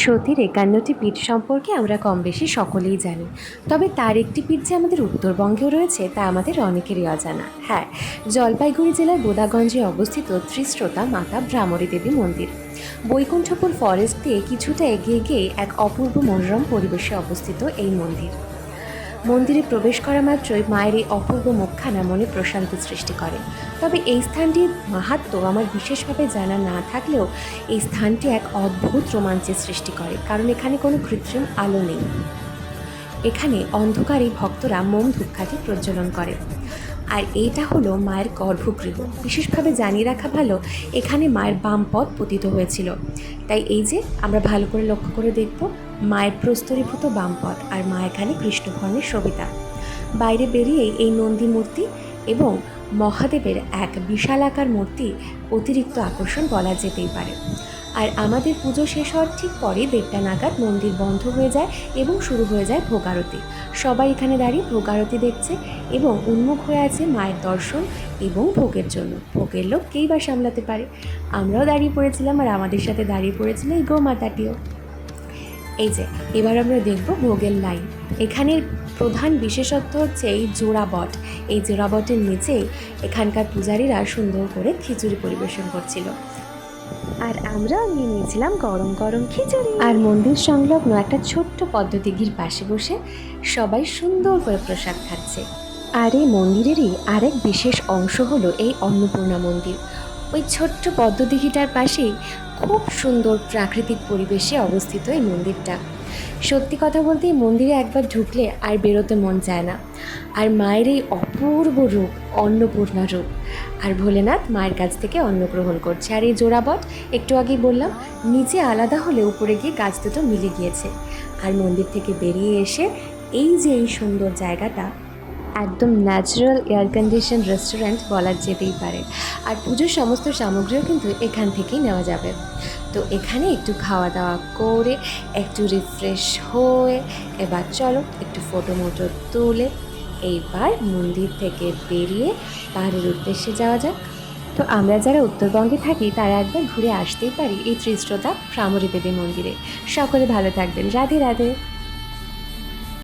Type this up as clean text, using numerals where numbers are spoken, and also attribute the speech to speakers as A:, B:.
A: সতীর ৫১টি পীঠ সম্পর্কে আমরা কম বেশি সকলেই জানি, তবে তার একটি পীঠ যে আমাদের উত্তরবঙ্গেও রয়েছে তা আমাদের অনেকেরই অজানা। হ্যাঁ, জলপাইগুড়ি জেলার বোদাগঞ্জে অবস্থিত ত্রিশ্রোতা মাতা ভ্রামরী দেবী মন্দির। বৈকুণ্ঠপুর ফরেস্ট দিয়ে কিছুটা এগিয়ে গিয়ে এক অপূর্ব মনোরম পরিবেশে অবস্থিত এই মন্দির। মন্দিরে প্রবেশ করা মাত্রই মায়ের এই অপূর্ব মুখখানা মনে প্রশান্তি সৃষ্টি করে। তবে এই স্থানটির মাহাত্ম্য আমার বিশেষভাবে জানা না থাকলেও এই স্থানটি এক অদ্ভুত রোমাঞ্চের সৃষ্টি করে, কারণ এখানে কোনো কৃত্রিম আলো নেই। এখানে অন্ধকারে ভক্তরা মোম ধূপকাঠি প্রজ্বলন করে। আর এইটা হলো মায়ের গর্ভগৃহ। বিশেষভাবে জানিয়ে রাখা ভালো, এখানে মায়ের বাম পদ পতিত হয়েছিল। তাই এই যে আমরা ভালো করে লক্ষ্য করে দেখব, মায়ের প্রস্তরীভূত বাম পদ, আর মা এখানে কৃষ্ণবর্ণের সবিতা। বাইরে বেরিয়েই এই নন্দী মূর্তি এবং মহাদেবের এক বিশালাকার মূর্তি অতিরিক্ত আকর্ষণ বলা যেতেই পারে। আর আমাদের পুজো শেষ হওয়ার ঠিক পরে ১:৩০ নাগাদ মন্দির বন্ধ হয়ে যায় এবং শুরু হয়ে যায় ভোগারতি। সবাই এখানে দাঁড়িয়ে ভোগারতি দেখছে এবং উন্মুখ হয়ে আছে মায়ের দর্শন এবং ভোগের জন্য। ভোগের লোক কেই বা সামলাতে পারে। আমরাও দাঁড়িয়ে পড়েছিলাম, আর আমাদের সাথে দাঁড়িয়ে পড়েছিল এই গোমাতাটিও। এই যে এবার আমরা দেখব ভোগের লাইন। এখানের প্রধান বিশেষত্ব হচ্ছে এই জোড়াবট। এই জোড়াবটের নিচেই এখানকার পূজারীরা সুন্দর করে খিচুড়ি পরিবেশন করছিল, আর আমরাও নিয়ে নিয়েছিলাম গরম গরম খিচুড়ি। আর মন্দির সংলগ্ন একটা ছোট্ট পদ্মদিঘির পাশে বসে সবাই সুন্দর করে প্রসাদ খাচ্ছে। আর এই মন্দিরেরই আরেক বিশেষ অংশ হলো এই অন্নপূর্ণা মন্দির। ওই ছোট্ট পদ্মদিঘিটার পাশেই খুব সুন্দর প্রাকৃতিক পরিবেশে অবস্থিত এই মন্দিরটা। সত্যি কথা বলতে এই মন্দিরে একবার ঢুকলে আর বেরোতে মন চায় না। আর মায়ের এই অপূর্ব রূপ, অন্নপূর্ণা রূপ। আর ভোলেনাথ মায়ের কাছ থেকে অন্ন গ্রহণ করছে। আর এই জোড়াবট একটু আগেই বললাম, নিচে আলাদা হলে উপরে গিয়ে গাছ দুটো মিলে গিয়েছে। আর মন্দির থেকে বেরিয়ে এসে এই যে এই সুন্দর জায়গাটা, একদম ন্যাচারাল এয়ার কন্ডিশন রেস্টুরেন্ট বলা যেতেই পারে। আর পুজোর সমস্ত সামগ্রীও কিন্তু এখান থেকেই নেওয়া যাবে। তো এখানে একটু খাওয়া দাওয়া করে একটু রিফ্রেশ হয়ে এবার চলো একটু ফটো মোটো তুলে এইবার মন্দির থেকে বেরিয়ে পাহাড়ের উদ্দেশ্যে যাওয়া যাক। তো আমরা যারা উত্তরবঙ্গে থাকি তারা একবার ঘুরে আসতেই পারি এই ত্রিশ্রোতা ভ্রামরী দেবী মন্দিরে। সকলে ভালো থাকবেন। রাধে রাধে।